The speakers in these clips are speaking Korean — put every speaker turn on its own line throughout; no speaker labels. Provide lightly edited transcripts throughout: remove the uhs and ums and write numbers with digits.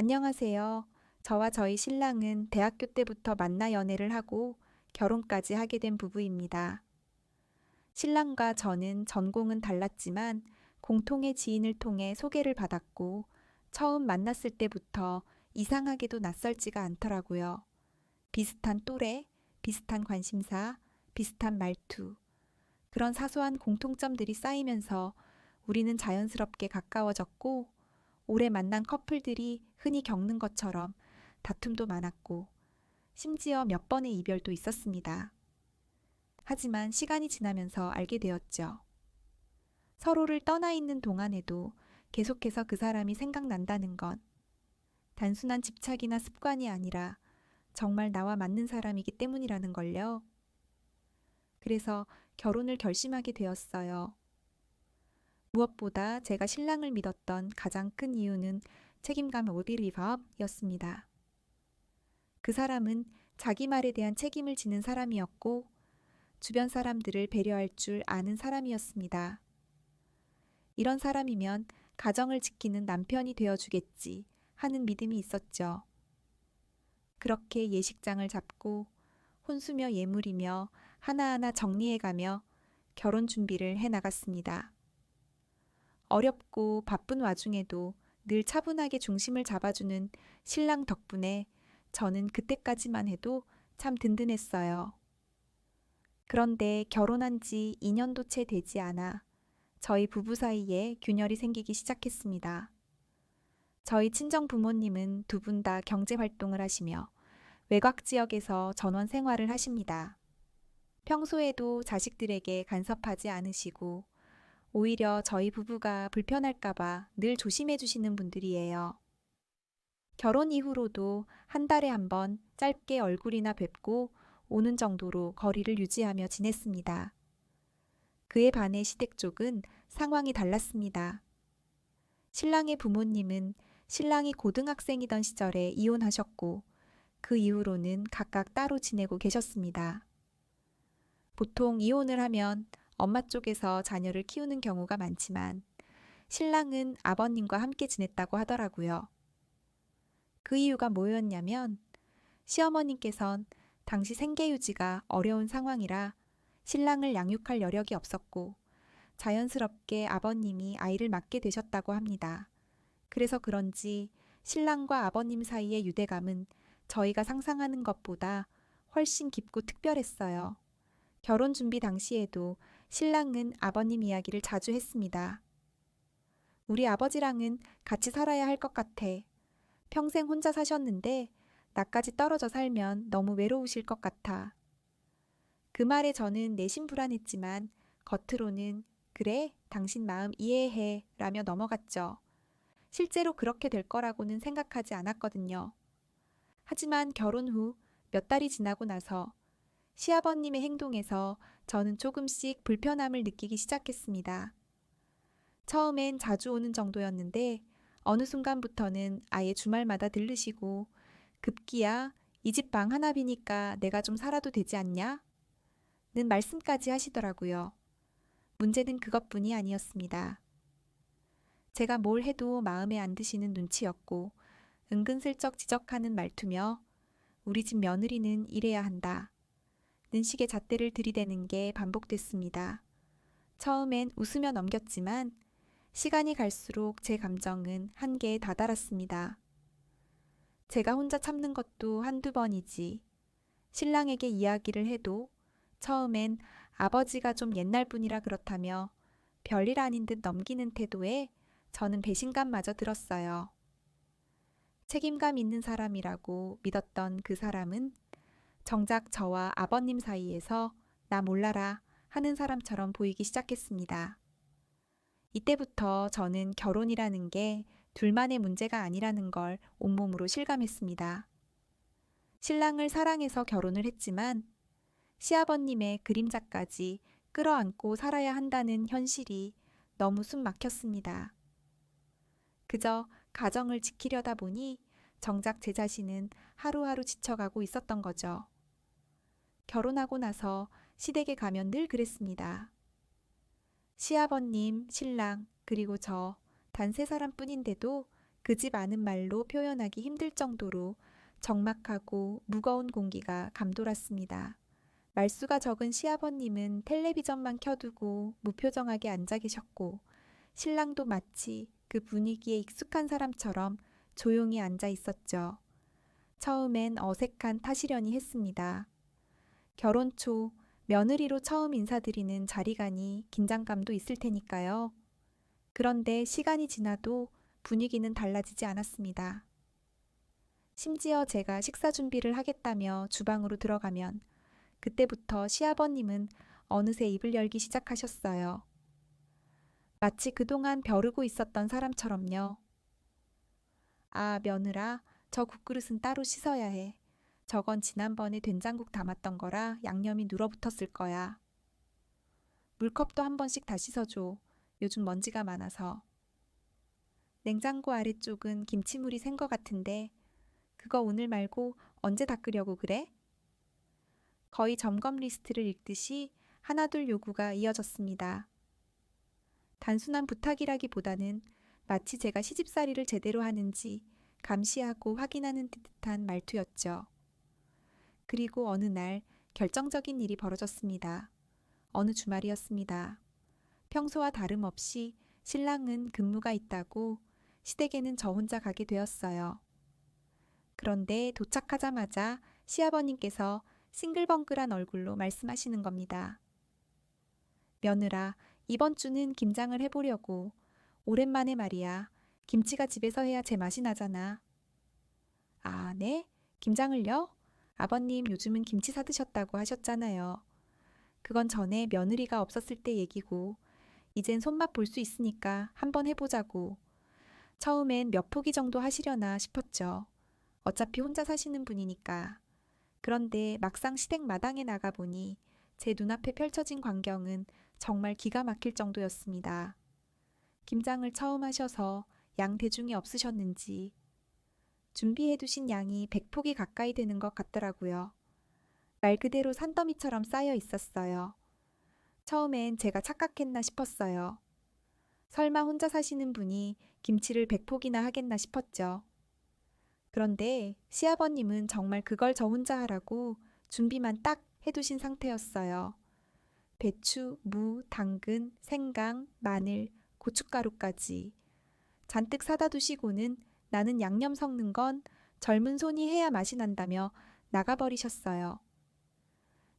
안녕하세요. 저와 저희 신랑은 대학교 때부터 만나 연애를 하고 결혼까지 하게 된 부부입니다. 신랑과 저는 전공은 달랐지만 공통의 지인을 통해 소개를 받았고 처음 만났을 때부터 이상하게도 낯설지가 않더라고요. 비슷한 또래, 비슷한 관심사, 비슷한 말투, 그런 사소한 공통점들이 쌓이면서 우리는 자연스럽게 가까워졌고 오래 만난 커플들이 흔히 겪는 것처럼 다툼도 많았고 심지어 몇 번의 이별도 있었습니다. 하지만 시간이 지나면서 알게 되었죠. 서로를 떠나 있는 동안에도 계속해서 그 사람이 생각난다는 건 단순한 집착이나 습관이 아니라 정말 나와 맞는 사람이기 때문이라는 걸요. 그래서 결혼을 결심하게 되었어요. 무엇보다 제가 신랑을 믿었던 가장 큰 이유는 책임감 오비리밥이었습니다. 그 사람은 자기 말에 대한 책임을 지는 사람이었고 주변 사람들을 배려할 줄 아는 사람이었습니다. 이런 사람이면 가정을 지키는 남편이 되어주겠지 하는 믿음이 있었죠. 그렇게 예식장을 잡고 혼수며 예물이며 하나하나 정리해가며 결혼 준비를 해나갔습니다. 어렵고 바쁜 와중에도 늘 차분하게 중심을 잡아주는 신랑 덕분에 저는 그때까지만 해도 참 든든했어요. 그런데 결혼한 지 2년도 채 되지 않아 저희 부부 사이에 균열이 생기기 시작했습니다. 저희 친정 부모님은 두 분 다 경제 활동을 하시며 외곽 지역에서 전원 생활을 하십니다. 평소에도 자식들에게 간섭하지 않으시고 오히려 저희 부부가 불편할까봐 늘 조심해 주시는 분들이에요. 결혼 이후로도 한 달에 한 번 짧게 얼굴이나 뵙고 오는 정도로 거리를 유지하며 지냈습니다. 그에 반해 시댁 쪽은 상황이 달랐습니다. 신랑의 부모님은 신랑이 고등학생이던 시절에 이혼하셨고 그 이후로는 각각 따로 지내고 계셨습니다. 보통 이혼을 하면 엄마 쪽에서 자녀를 키우는 경우가 많지만 신랑은 아버님과 함께 지냈다고 하더라고요. 그 이유가 뭐였냐면 시어머님께선 당시 생계 유지가 어려운 상황이라 신랑을 양육할 여력이 없었고 자연스럽게 아버님이 아이를 맡게 되셨다고 합니다. 그래서 그런지 신랑과 아버님 사이의 유대감은 저희가 상상하는 것보다 훨씬 깊고 특별했어요. 결혼 준비 당시에도 신랑은 아버님 이야기를 자주 했습니다. 우리 아버지랑은 같이 살아야 할 것 같아. 평생 혼자 사셨는데 나까지 떨어져 살면 너무 외로우실 것 같아. 그 말에 저는 내심 불안했지만 겉으로는 그래, 당신 마음 이해해 라며 넘어갔죠. 실제로 그렇게 될 거라고는 생각하지 않았거든요. 하지만 결혼 후 몇 달이 지나고 나서 시아버님의 행동에서 저는 조금씩 불편함을 느끼기 시작했습니다. 처음엔 자주 오는 정도였는데 어느 순간부터는 아예 주말마다 들르시고 급기야 이 집 방 하나 비니까 내가 좀 살아도 되지 않냐? 는 말씀까지 하시더라고요. 문제는 그것뿐이 아니었습니다. 제가 뭘 해도 마음에 안 드시는 눈치였고 은근슬쩍 지적하는 말투며 우리 집 며느리는 이래야 한다. 는 식의 잣대를 들이대는 게 반복됐습니다. 처음엔 웃으며 넘겼지만 시간이 갈수록 제 감정은 한계에 다다랐습니다. 제가 혼자 참는 것도 한두 번이지. 신랑에게 이야기를 해도 처음엔 아버지가 좀 옛날 분이라 그렇다며 별일 아닌 듯 넘기는 태도에 저는 배신감마저 들었어요. 책임감 있는 사람이라고 믿었던 그 사람은 정작 저와 아버님 사이에서 나 몰라라 하는 사람처럼 보이기 시작했습니다. 이때부터 저는 결혼이라는 게 둘만의 문제가 아니라는 걸 온몸으로 실감했습니다. 신랑을 사랑해서 결혼을 했지만 시아버님의 그림자까지 끌어안고 살아야 한다는 현실이 너무 숨 막혔습니다. 그저 가정을 지키려다 보니 정작 제 자신은 하루하루 지쳐가고 있었던 거죠. 결혼하고 나서 시댁에 가면 늘 그랬습니다. 시아버님, 신랑, 그리고 저 단 세 사람뿐인데도 그 집 아는 말로 표현하기 힘들 정도로 적막하고 무거운 공기가 감돌았습니다. 말수가 적은 시아버님은 텔레비전만 켜두고 무표정하게 앉아 계셨고 신랑도 마치 그 분위기에 익숙한 사람처럼 조용히 앉아 있었죠. 처음엔 어색한 탓이려니 했습니다. 결혼 초 며느리로 처음 인사드리는 자리가니 긴장감도 있을 테니까요. 그런데 시간이 지나도 분위기는 달라지지 않았습니다. 심지어 제가 식사 준비를 하겠다며 주방으로 들어가면 그때부터 시아버님은 어느새 입을 열기 시작하셨어요. 마치 그동안 벼르고 있었던 사람처럼요. 아, 며느라, 저 국그릇은 따로 씻어야 해. 저건 지난번에 된장국 담았던 거라 양념이 눌어붙었을 거야. 물컵도 한 번씩 다 씻어줘. 요즘 먼지가 많아서. 냉장고 아래쪽은 김치물이 샌 거 같은데 그거 오늘 말고 언제 닦으려고 그래? 거의 점검 리스트를 읽듯이 하나둘 요구가 이어졌습니다. 단순한 부탁이라기보다는 마치 제가 시집살이를 제대로 하는지 감시하고 확인하는 듯한 말투였죠. 그리고 어느 날 결정적인 일이 벌어졌습니다. 어느 주말이었습니다. 평소와 다름없이 신랑은 근무가 있다고 시댁에는 저 혼자 가게 되었어요. 그런데 도착하자마자 시아버님께서 싱글벙글한 얼굴로 말씀하시는 겁니다. 며느라, 이번 주는 김장을 해보려고. 오랜만에 말이야. 김치가 집에서 해야 제맛이 나잖아. 아, 네? 김장을요? 아버님 요즘은 김치 사드셨다고 하셨잖아요. 그건 전에 며느리가 없었을 때 얘기고 이젠 손맛 볼 수 있으니까 한번 해보자고. 처음엔 몇 포기 정도 하시려나 싶었죠. 어차피 혼자 사시는 분이니까. 그런데 막상 시댁 마당에 나가보니 제 눈앞에 펼쳐진 광경은 정말 기가 막힐 정도였습니다. 김장을 처음 하셔서 양 대중이 없으셨는지 준비해두신 양이 100포기 가까이 되는 것 같더라고요. 말 그대로 산더미처럼 쌓여 있었어요. 처음엔 제가 착각했나 싶었어요. 설마 혼자 사시는 분이 김치를 100포기나 하겠나 싶었죠. 그런데 시아버님은 정말 그걸 저 혼자 하라고 준비만 딱 해두신 상태였어요. 배추, 무, 당근, 생강, 마늘, 고춧가루까지 잔뜩 사다 두시고는 나는 양념 섞는 건 젊은 손이 해야 맛이 난다며 나가버리셨어요.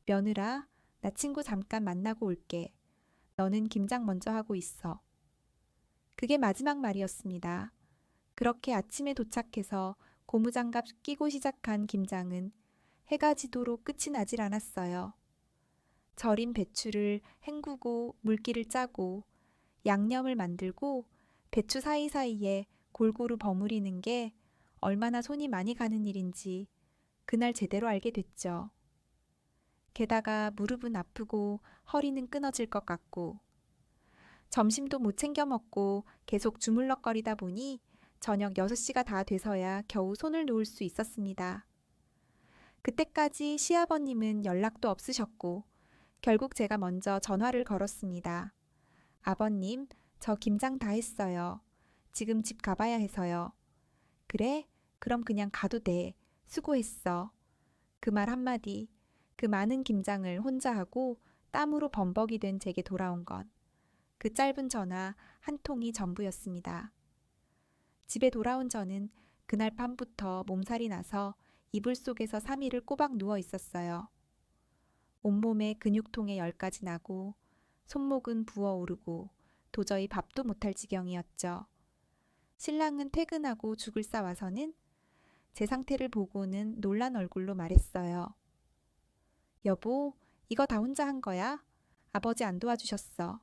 며느라, 나 친구 잠깐 만나고 올게. 너는 김장 먼저 하고 있어. 그게 마지막 말이었습니다. 그렇게 아침에 도착해서 고무장갑 끼고 시작한 김장은 해가 지도록 끝이 나질 않았어요. 절인 배추를 헹구고 물기를 짜고 양념을 만들고 배추 사이사이에 골고루 버무리는 게 얼마나 손이 많이 가는 일인지 그날 제대로 알게 됐죠. 게다가 무릎은 아프고 허리는 끊어질 것 같고 점심도 못 챙겨 먹고 계속 주물럭거리다 보니 저녁 6시가 다 돼서야 겨우 손을 놓을 수 있었습니다. 그때까지 시아버님은 연락도 없으셨고 결국 제가 먼저 전화를 걸었습니다. 아버님, 저 김장 다 했어요. 지금 집 가봐야 해서요. 그래? 그럼 그냥 가도 돼. 수고했어. 그 말 한마디, 그 많은 김장을 혼자 하고 땀으로 범벅이 된 제게 돌아온 건 그 짧은 전화 한 통이 전부였습니다. 집에 돌아온 저는 그날 밤부터 몸살이 나서 이불 속에서 3일을 꼬박 누워 있었어요. 온몸에 근육통에 열까지 나고 손목은 부어오르고 도저히 밥도 못할 지경이었죠. 신랑은 퇴근하고 죽을 싸와서는 제 상태를 보고는 놀란 얼굴로 말했어요. 여보, 이거 다 혼자 한 거야? 아버지 안 도와주셨어.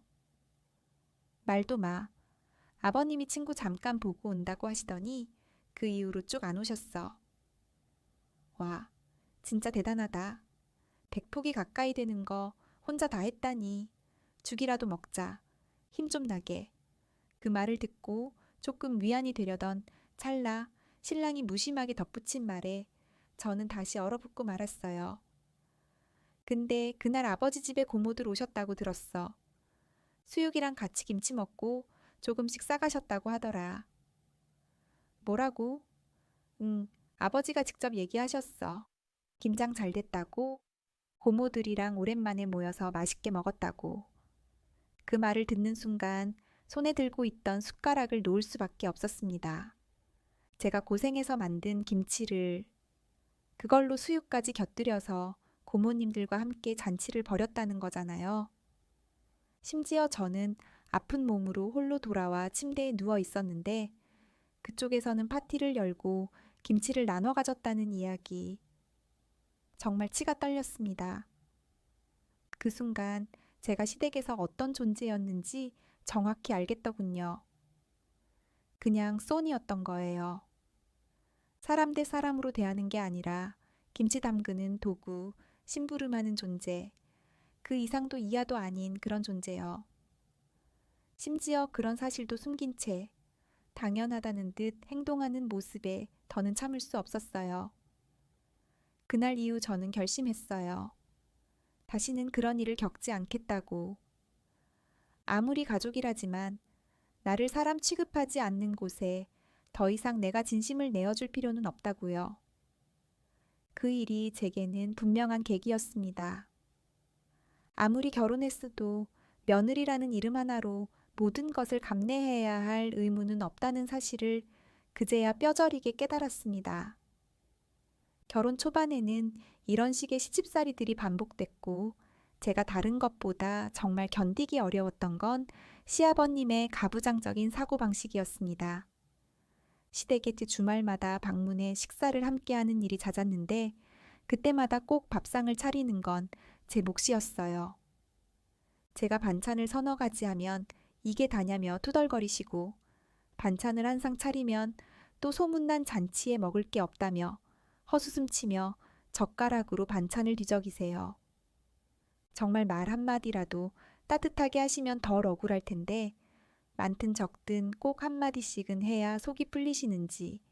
말도 마. 아버님이 친구 잠깐 보고 온다고 하시더니 그 이후로 쭉 안 오셨어. 와, 진짜 대단하다. 100포기 가까이 되는 거 혼자 다 했다니. 죽이라도 먹자. 힘 좀 나게. 그 말을 듣고 조금 위안이 되려던 찰나 신랑이 무심하게 덧붙인 말에 저는 다시 얼어붙고 말았어요. 근데 그날 아버지 집에 고모들 오셨다고 들었어. 수육이랑 같이 김치 먹고 조금씩 싸가셨다고 하더라. 뭐라고? 응, 아버지가 직접 얘기하셨어. 김장 잘 됐다고, 고모들이랑 오랜만에 모여서 맛있게 먹었다고. 그 말을 듣는 순간 손에 들고 있던 숟가락을 놓을 수밖에 없었습니다. 제가 고생해서 만든 김치를 그걸로 수육까지 곁들여서 고모님들과 함께 잔치를 벌였다는 거잖아요. 심지어 저는 아픈 몸으로 홀로 돌아와 침대에 누워 있었는데 그쪽에서는 파티를 열고 김치를 나눠 가졌다는 이야기. 정말 치가 떨렸습니다. 그 순간 제가 시댁에서 어떤 존재였는지 정확히 알겠더군요. 그냥 쏜이었던 거예요. 사람 대 사람으로 대하는 게 아니라 김치 담그는 도구, 심부름하는 존재, 그 이상도 이하도 아닌 그런 존재요. 심지어 그런 사실도 숨긴 채 당연하다는 듯 행동하는 모습에 더는 참을 수 없었어요. 그날 이후 저는 결심했어요. 다시는 그런 일을 겪지 않겠다고. 아무리 가족이라지만 나를 사람 취급하지 않는 곳에 더 이상 내가 진심을 내어줄 필요는 없다고요. 그 일이 제게는 분명한 계기였습니다. 아무리 결혼했어도 며느리라는 이름 하나로 모든 것을 감내해야 할 의무는 없다는 사실을 그제야 뼈저리게 깨달았습니다. 결혼 초반에는 이런 식의 시집살이들이 반복됐고 제가 다른 것보다 정말 견디기 어려웠던 건 시아버님의 가부장적인 사고방식이었습니다. 시댁에 주말마다 방문해 식사를 함께하는 일이 잦았는데 그때마다 꼭 밥상을 차리는 건 제 몫이었어요. 제가 반찬을 서너 가지 하면 이게 다냐며 투덜거리시고 반찬을 한 상 차리면 또 소문난 잔치에 먹을 게 없다며 허수음치며 젓가락으로 반찬을 뒤적이세요. 정말 말 한마디라도 따뜻하게 하시면 덜 억울할 텐데 많든 적든 꼭 한마디씩은 해야 속이 풀리시는지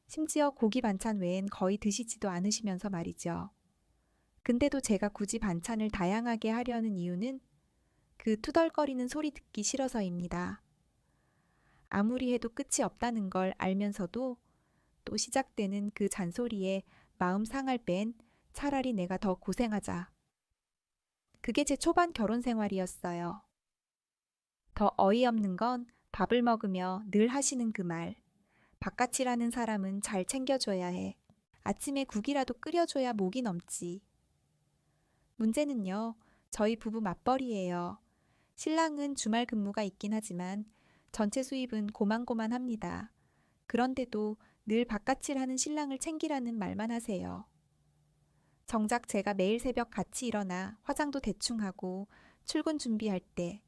심지어 고기 반찬 외엔 거의 드시지도 않으시면서 말이죠. 근데도 제가 굳이 반찬을 다양하게 하려는 이유는 그 투덜거리는 소리 듣기 싫어서입니다. 아무리 해도 끝이 없다는 걸 알면서도 또 시작되는 그 잔소리에 마음 상할 뺀 차라리 내가 더 고생하자. 그게 제 초반 결혼 생활이었어요. 더 어이없는 건 밥을 먹으며 늘 하시는 그 말. 바깥이라는 사람은 잘 챙겨줘야 해. 아침에 국이라도 끓여줘야 목이 넘지. 문제는요, 저희 부부 맞벌이예요. 신랑은 주말 근무가 있긴 하지만 전체 수입은 고만고만합니다. 그런데도 늘 바깥일 하는 신랑을 챙기라는 말만 하세요. 정작 제가 매일 새벽 같이 일어나 화장도 대충 하고 출근 준비할 때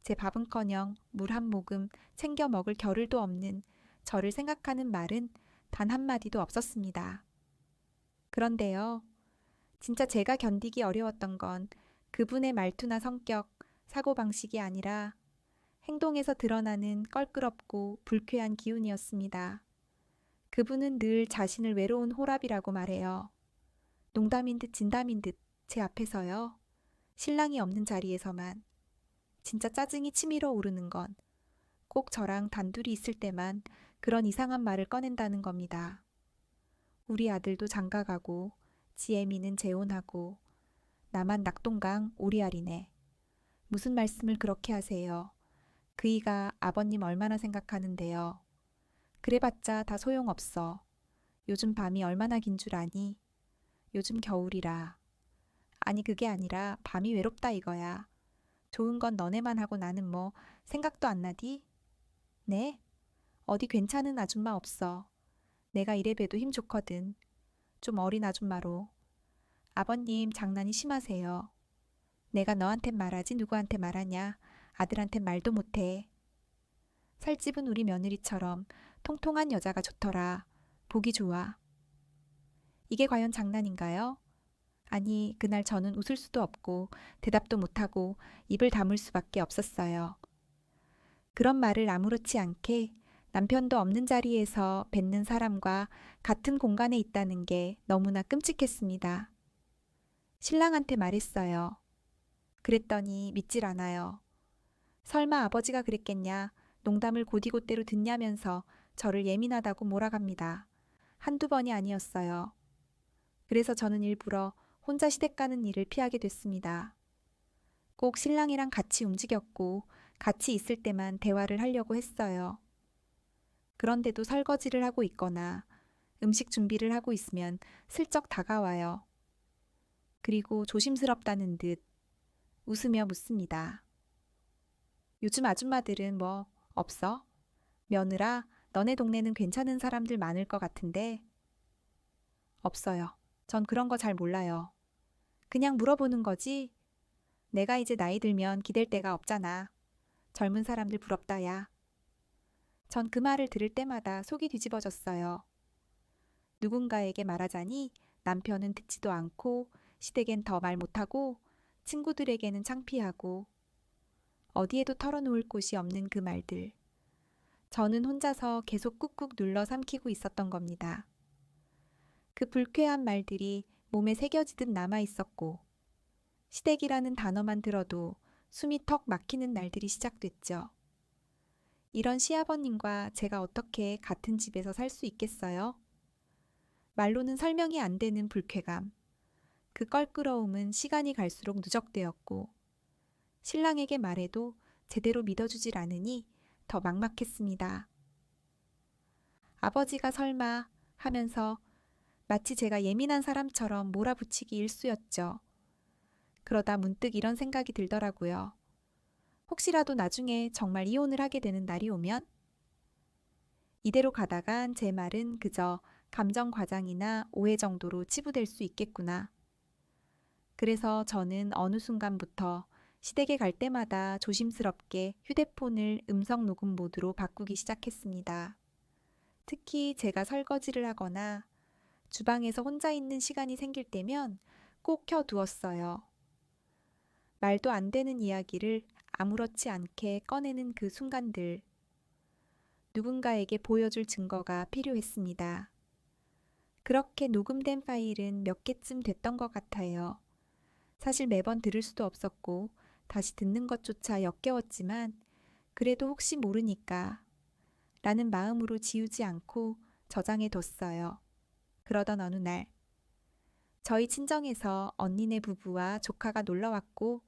제 밥은커녕 물 한 모금 챙겨 먹을 겨를도 없는 저를 생각하는 말은 단 한마디도 없었습니다. 그런데요, 진짜 제가 견디기 어려웠던 건 그분의 말투나 성격, 사고방식이 아니라 행동에서 드러나는 껄끄럽고 불쾌한 기운이었습니다. 그분은 늘 자신을 외로운 호랍이라고 말해요. 농담인 듯 진담인 듯 제 앞에서요. 신랑이 없는 자리에서만. 진짜 짜증이 치밀어 오르는 건 꼭 저랑 단둘이 있을 때만 그런 이상한 말을 꺼낸다는 겁니다. 우리 아들도 장가가고 지혜미는 재혼하고 나만 낙동강 오리알이네. 무슨 말씀을 그렇게 하세요. 그이가 아버님 얼마나 생각하는데요. 그래봤자 다 소용없어. 요즘 밤이 얼마나 긴 줄 아니? 요즘 겨울이라. 아니 그게 아니라 밤이 외롭다 이거야. 좋은 건 너네만 하고 나는 뭐 생각도 안 나디? 네? 어디 괜찮은 아줌마 없어. 내가 이래봬도 힘 좋거든. 좀 어린 아줌마로. 아버님 장난이 심하세요. 내가 너한텐 말하지 누구한테 말하냐. 아들한텐 말도 못해. 살집은 우리 며느리처럼 통통한 여자가 좋더라. 보기 좋아. 이게 과연 장난인가요? 아니, 그날 저는 웃을 수도 없고 대답도 못하고 입을 다물 수밖에 없었어요. 그런 말을 아무렇지 않게 남편도 없는 자리에서 뱉는 사람과 같은 공간에 있다는 게 너무나 끔찍했습니다. 신랑한테 말했어요. 그랬더니 믿질 않아요. 설마 아버지가 그랬겠냐, 농담을 곧이곧대로 듣냐면서 저를 예민하다고 몰아갑니다. 한두 번이 아니었어요. 그래서 저는 일부러 혼자 시댁 가는 일을 피하게 됐습니다. 꼭 신랑이랑 같이 움직였고 같이 있을 때만 대화를 하려고 했어요. 그런데도 설거지를 하고 있거나 음식 준비를 하고 있으면 슬쩍 다가와요. 그리고 조심스럽다는 듯 웃으며 묻습니다. 요즘 아줌마들은 뭐 없어? 며느라, 너네 동네는 괜찮은 사람들 많을 것 같은데. 없어요. 전 그런 거 잘 몰라요. 그냥 물어보는 거지. 내가 이제 나이 들면 기댈 데가 없잖아. 젊은 사람들 부럽다, 야. 전 그 말을 들을 때마다 속이 뒤집어졌어요. 누군가에게 말하자니 남편은 듣지도 않고 시댁엔 더 말 못하고 친구들에게는 창피하고 어디에도 털어놓을 곳이 없는 그 말들. 저는 혼자서 계속 꾹꾹 눌러 삼키고 있었던 겁니다. 그 불쾌한 말들이 몸에 새겨지듯 남아 있었고 시댁이라는 단어만 들어도 숨이 턱 막히는 날들이 시작됐죠. 이런 시아버님과 제가 어떻게 같은 집에서 살 수 있겠어요? 말로는 설명이 안 되는 불쾌감. 그 껄끄러움은 시간이 갈수록 누적되었고 신랑에게 말해도 제대로 믿어주질 않으니 더 막막했습니다. 아버지가 설마 하면서 마치 제가 예민한 사람처럼 몰아붙이기 일쑤였죠. 그러다 문득 이런 생각이 들더라고요. 혹시라도 나중에 정말 이혼을 하게 되는 날이 오면? 이대로 가다간 제 말은 그저 감정 과장이나 오해 정도로 치부될 수 있겠구나. 그래서 저는 어느 순간부터 시댁에 갈 때마다 조심스럽게 휴대폰을 음성 녹음 모드로 바꾸기 시작했습니다. 특히 제가 설거지를 하거나 주방에서 혼자 있는 시간이 생길 때면 꼭 켜두었어요. 말도 안 되는 이야기를 아무렇지 않게 꺼내는 그 순간들. 누군가에게 보여줄 증거가 필요했습니다. 그렇게 녹음된 파일은 몇 개쯤 됐던 것 같아요. 사실 매번 들을 수도 없었고 다시 듣는 것조차 역겨웠지만 그래도 혹시 모르니까 라는 마음으로 지우지 않고 저장해 뒀어요. 그러던 어느 날 저희 친정에서 언니네 부부와 조카가 놀러왔고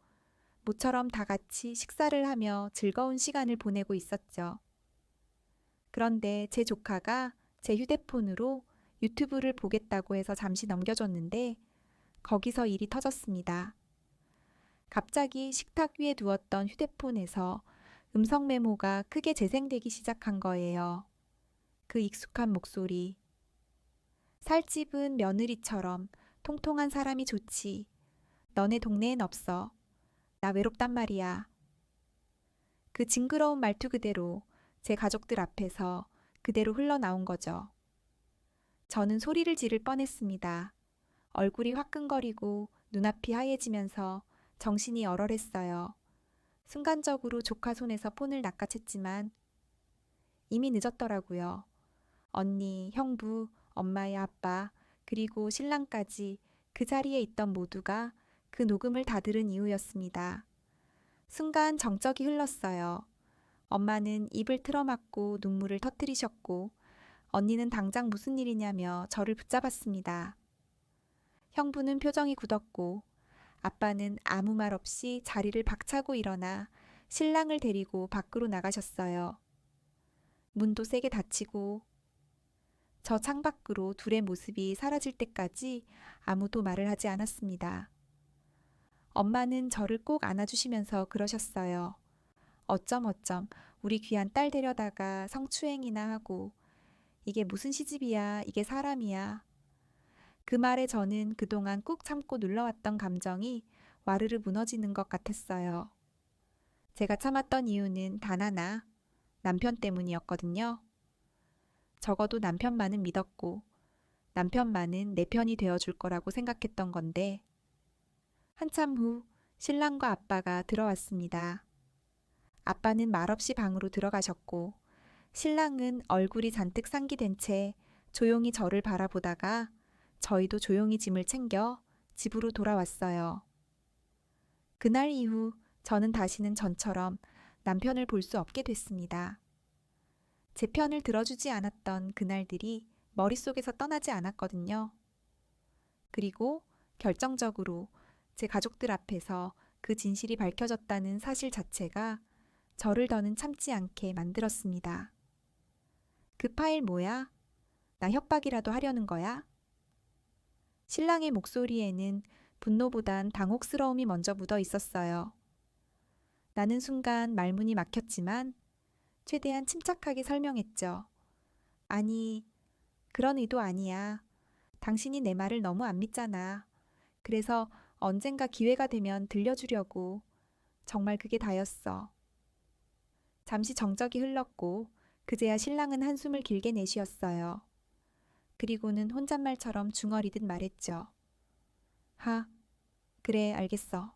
모처럼 다 같이 식사를 하며 즐거운 시간을 보내고 있었죠. 그런데 제 조카가 제 휴대폰으로 유튜브를 보겠다고 해서 잠시 넘겨줬는데 거기서 일이 터졌습니다. 갑자기 식탁 위에 두었던 휴대폰에서 음성 메모가 크게 재생되기 시작한 거예요. 그 익숙한 목소리. 살집은 며느리처럼 통통한 사람이 좋지. 너네 동네엔 없어. 나 외롭단 말이야. 그 징그러운 말투 그대로 제 가족들 앞에서 그대로 흘러나온 거죠. 저는 소리를 지를 뻔했습니다. 얼굴이 화끈거리고 눈앞이 하얘지면서 정신이 얼얼했어요. 순간적으로 조카 손에서 폰을 낚아챘지만 이미 늦었더라고요. 언니, 형부, 엄마의 아빠, 그리고 신랑까지 그 자리에 있던 모두가 그 녹음을 다 들은 이유였습니다. 순간 정적이 흘렀어요. 엄마는 입을 틀어막고 눈물을 터뜨리셨고 언니는 당장 무슨 일이냐며 저를 붙잡았습니다. 형부는 표정이 굳었고 아빠는 아무 말 없이 자리를 박차고 일어나 신랑을 데리고 밖으로 나가셨어요. 문도 세게 닫히고 저 창밖으로 둘의 모습이 사라질 때까지 아무도 말을 하지 않았습니다. 엄마는 저를 꼭 안아주시면서 그러셨어요. 어쩜 우리 귀한 딸 데려다가 성추행이나 하고 이게 무슨 시집이야, 이게 사람이야. 그 말에 저는 그동안 꾹 참고 눌러왔던 감정이 와르르 무너지는 것 같았어요. 제가 참았던 이유는 단 하나, 남편 때문이었거든요. 적어도 남편만은 믿었고 남편만은 내 편이 되어줄 거라고 생각했던 건데 한참 후 신랑과 아빠가 들어왔습니다. 아빠는 말없이 방으로 들어가셨고 신랑은 얼굴이 잔뜩 상기된 채 조용히 저를 바라보다가 저희도 조용히 짐을 챙겨 집으로 돌아왔어요. 그날 이후 저는 다시는 전처럼 남편을 볼 수 없게 됐습니다. 제 편을 들어주지 않았던 그날들이 머릿속에서 떠나지 않았거든요. 그리고 결정적으로 제 가족들 앞에서 그 진실이 밝혀졌다는 사실 자체가 저를 더는 참지 않게 만들었습니다. 그 파일 뭐야? 나 협박이라도 하려는 거야? 신랑의 목소리에는 분노보단 당혹스러움이 먼저 묻어 있었어요. 나는 순간 말문이 막혔지만 최대한 침착하게 설명했죠. 아니, 그런 의도 아니야. 당신이 내 말을 너무 안 믿잖아. 그래서 언젠가 기회가 되면 들려주려고. 정말 그게 다였어. 잠시 정적이 흘렀고 그제야 신랑은 한숨을 길게 내쉬었어요. 그리고는 혼잣말처럼 중얼이듯 말했죠. 그래, 알겠어.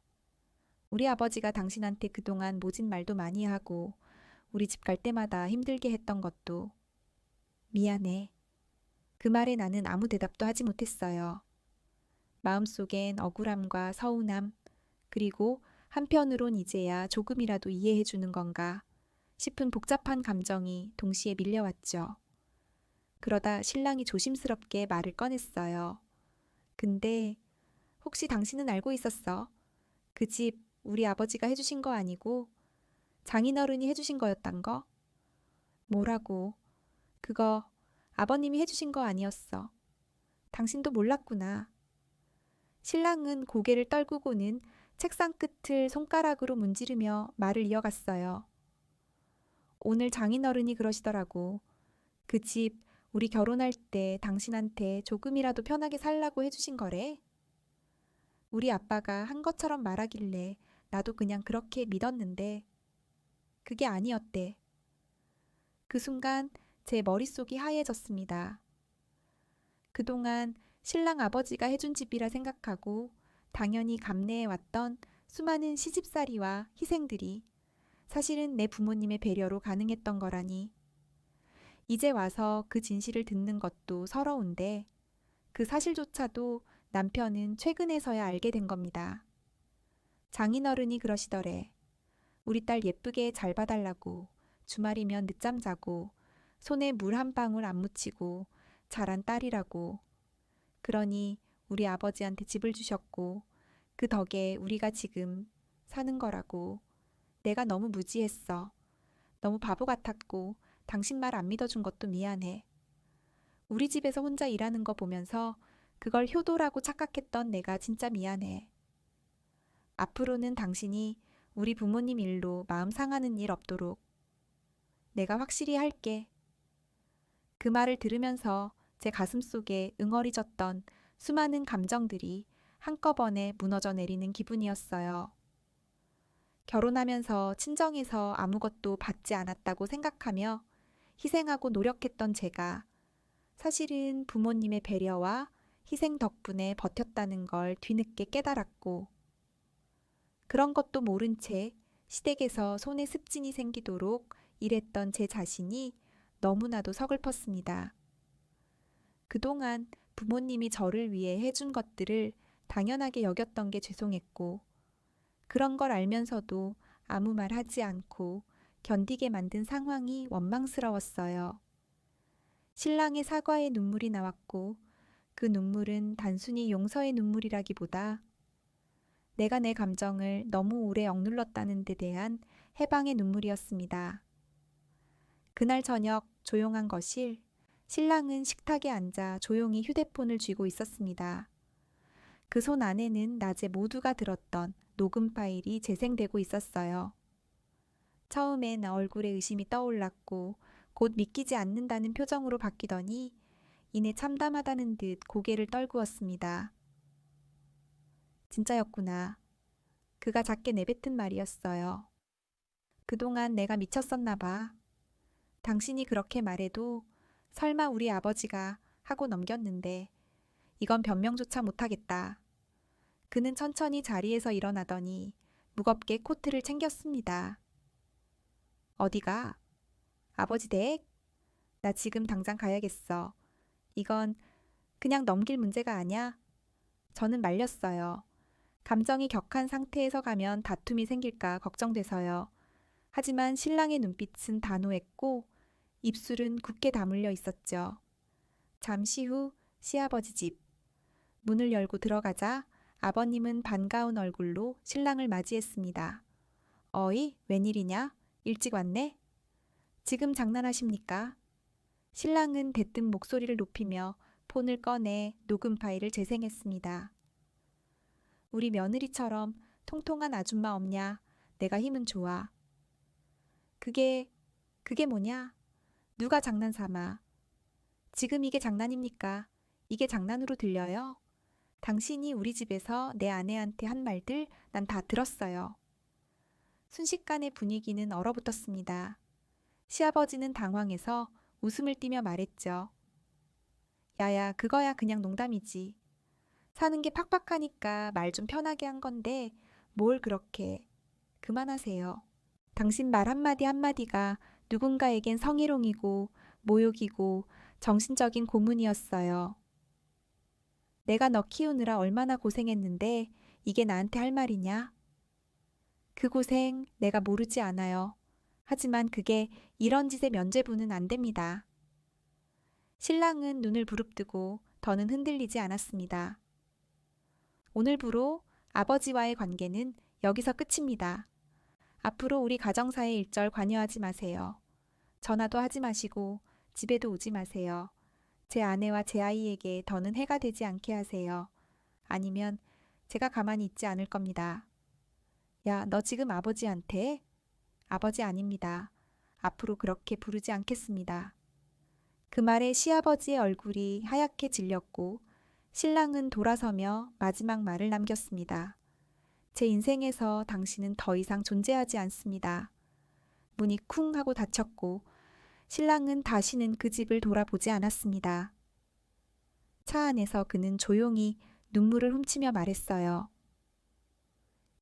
우리 아버지가 당신한테 그동안 모진 말도 많이 하고 우리 집 갈 때마다 힘들게 했던 것도 미안해. 그 말에 나는 아무 대답도 하지 못했어요. 마음속엔 억울함과 서운함, 그리고 한편으론 이제야 조금이라도 이해해 주는 건가 싶은 복잡한 감정이 동시에 밀려왔죠. 그러다 신랑이 조심스럽게 말을 꺼냈어요. 근데 혹시 당신은 알고 있었어? 그 집 우리 아버지가 해주신 거 아니고 장인어른이 해주신 거였단 거? 뭐라고? 그거 아버님이 해주신 거 아니었어. 당신도 몰랐구나. 신랑은 고개를 떨구고는 책상 끝을 손가락으로 문지르며 말을 이어갔어요. 오늘 장인어른이 그러시더라고. 그 집 우리 결혼할 때 당신한테 조금이라도 편하게 살라고 해주신 거래. 우리 아빠가 한 것처럼 말하길래 나도 그냥 그렇게 믿었는데 그게 아니었대. 그 순간 제 머릿속이 하얘졌습니다. 그동안 신랑 아버지가 해준 집이라 생각하고 당연히 감내해왔던 수많은 시집살이와 희생들이 사실은 내 부모님의 배려로 가능했던 거라니. 이제 와서 그 진실을 듣는 것도 서러운데 그 사실조차도 남편은 최근에서야 알게 된 겁니다. 장인어른이 그러시더래. 우리 딸 예쁘게 잘 봐달라고 주말이면 늦잠 자고 손에 물 한 방울 안 묻히고 자란 딸이라고. 그러니 우리 아버지한테 집을 주셨고 그 덕에 우리가 지금 사는 거라고. 내가 너무 무지했어. 너무 바보 같았고 당신 말 안 믿어준 것도 미안해. 우리 집에서 혼자 일하는 거 보면서 그걸 효도라고 착각했던 내가 진짜 미안해. 앞으로는 당신이 우리 부모님 일로 마음 상하는 일 없도록 내가 확실히 할게. 그 말을 들으면서 제 가슴 속에 응어리졌던 수많은 감정들이 한꺼번에 무너져 내리는 기분이었어요. 결혼하면서 친정에서 아무것도 받지 않았다고 생각하며 희생하고 노력했던 제가 사실은 부모님의 배려와 희생 덕분에 버텼다는 걸 뒤늦게 깨달았고 그런 것도 모른 채 시댁에서 손에 습진이 생기도록 일했던 제 자신이 너무나도 서글펐습니다. 그동안 부모님이 저를 위해 해준 것들을 당연하게 여겼던 게 죄송했고 그런 걸 알면서도 아무 말 하지 않고 견디게 만든 상황이 원망스러웠어요. 신랑의 사과의 눈물이 나왔고 그 눈물은 단순히 용서의 눈물이라기보다 내가 내 감정을 너무 오래 억눌렀다는 데 대한 해방의 눈물이었습니다. 그날 저녁 조용한 거실, 신랑은 식탁에 앉아 조용히 휴대폰을 쥐고 있었습니다. 그 손 안에는 낮에 모두가 들었던 녹음 파일이 재생되고 있었어요. 처음엔 얼굴에 의심이 떠올랐고 곧 믿기지 않는다는 표정으로 바뀌더니 이내 참담하다는 듯 고개를 떨구었습니다. 진짜였구나. 그가 작게 내뱉은 말이었어요. 그동안 내가 미쳤었나 봐. 당신이 그렇게 말해도 설마 우리 아버지가 하고 넘겼는데 이건 변명조차 못하겠다. 그는 천천히 자리에서 일어나더니 무겁게 코트를 챙겼습니다. 어디가? 아버지 댁? 나 지금 당장 가야겠어. 이건 그냥 넘길 문제가 아냐? 저는 말렸어요. 감정이 격한 상태에서 가면 다툼이 생길까 걱정돼서요. 하지만 신랑의 눈빛은 단호했고 입술은 굳게 다물려 있었죠. 잠시 후 시아버지 집. 문을 열고 들어가자 아버님은 반가운 얼굴로 신랑을 맞이했습니다. 어이, 웬일이냐? 일찍 왔네? 지금 장난하십니까? 신랑은 대뜸 목소리를 높이며 폰을 꺼내 녹음 파일을 재생했습니다. 우리 며느리처럼 통통한 아줌마 없냐? 내가 힘은 좋아. 그게 뭐냐? 누가 장난삼아? 지금 이게 장난입니까? 이게 장난으로 들려요? 당신이 우리 집에서 내 아내한테 한 말들 난 다 들었어요. 순식간에 분위기는 얼어붙었습니다. 시아버지는 당황해서 웃음을 띠며 말했죠. 야야, 그거야 그냥 농담이지. 사는 게 팍팍하니까 말 좀 편하게 한 건데 뭘 그렇게. 그만하세요. 당신 말 한마디 한마디가 누군가에겐 성희롱이고 모욕이고 정신적인 고문이었어요. 내가 너 키우느라 얼마나 고생했는데 이게 나한테 할 말이냐? 그 고생 내가 모르지 않아요. 하지만 그게 이런 짓의 면죄부는 안 됩니다. 신랑은 눈을 부릅뜨고 더는 흔들리지 않았습니다. 오늘부로 아버지와의 관계는 여기서 끝입니다. 앞으로 우리 가정사의 일절 관여하지 마세요. 전화도 하지 마시고 집에도 오지 마세요. 제 아내와 제 아이에게 더는 해가 되지 않게 하세요. 아니면 제가 가만히 있지 않을 겁니다. 야, 너 지금 아버지한테? 아버지 아닙니다. 앞으로 그렇게 부르지 않겠습니다. 그 말에 시아버지의 얼굴이 하얗게 질렸고 신랑은 돌아서며 마지막 말을 남겼습니다. 제 인생에서 당신은 더 이상 존재하지 않습니다. 문이 쿵 하고 닫혔고 신랑은 다시는 그 집을 돌아보지 않았습니다. 차 안에서 그는 조용히 눈물을 훔치며 말했어요.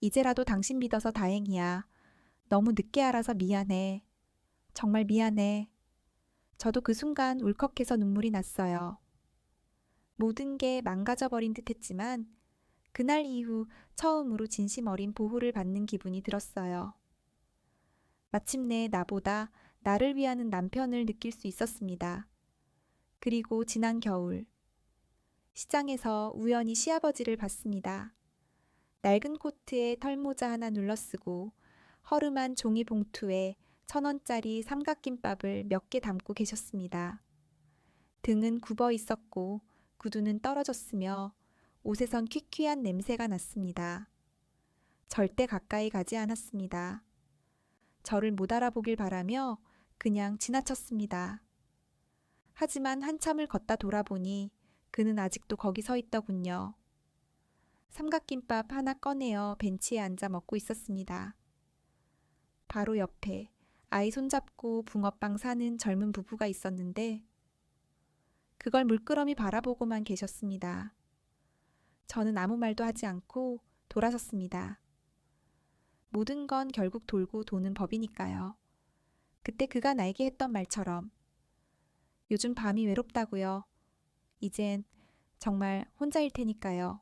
이제라도 당신 믿어서 다행이야. 너무 늦게 알아서 미안해. 정말 미안해. 저도 그 순간 울컥해서 눈물이 났어요. 모든 게 망가져버린 듯 했지만 그날 이후 처음으로 진심 어린 보호를 받는 기분이 들었어요. 마침내 나보다 나를 위하는 남편을 느낄 수 있었습니다. 그리고 지난 겨울 시장에서 우연히 시아버지를 봤습니다. 낡은 코트에 털모자 하나 눌러쓰고 허름한 종이 봉투에 1,000원짜리 삼각김밥을 몇 개 담고 계셨습니다. 등은 굽어 있었고 구두는 떨어졌으며 옷에선 퀴퀴한 냄새가 났습니다. 절대 가까이 가지 않았습니다. 저를 못 알아보길 바라며 그냥 지나쳤습니다. 하지만 한참을 걷다 돌아보니 그는 아직도 거기 서 있더군요. 삼각김밥 하나 꺼내어 벤치에 앉아 먹고 있었습니다. 바로 옆에 아이 손잡고 붕어빵 사는 젊은 부부가 있었는데 그걸 물끄러미 바라보고만 계셨습니다. 저는 아무 말도 하지 않고 돌아섰습니다. 모든 건 결국 돌고 도는 법이니까요. 그때 그가 나에게 했던 말처럼 요즘 밤이 외롭다고요. 이젠 정말 혼자일 테니까요.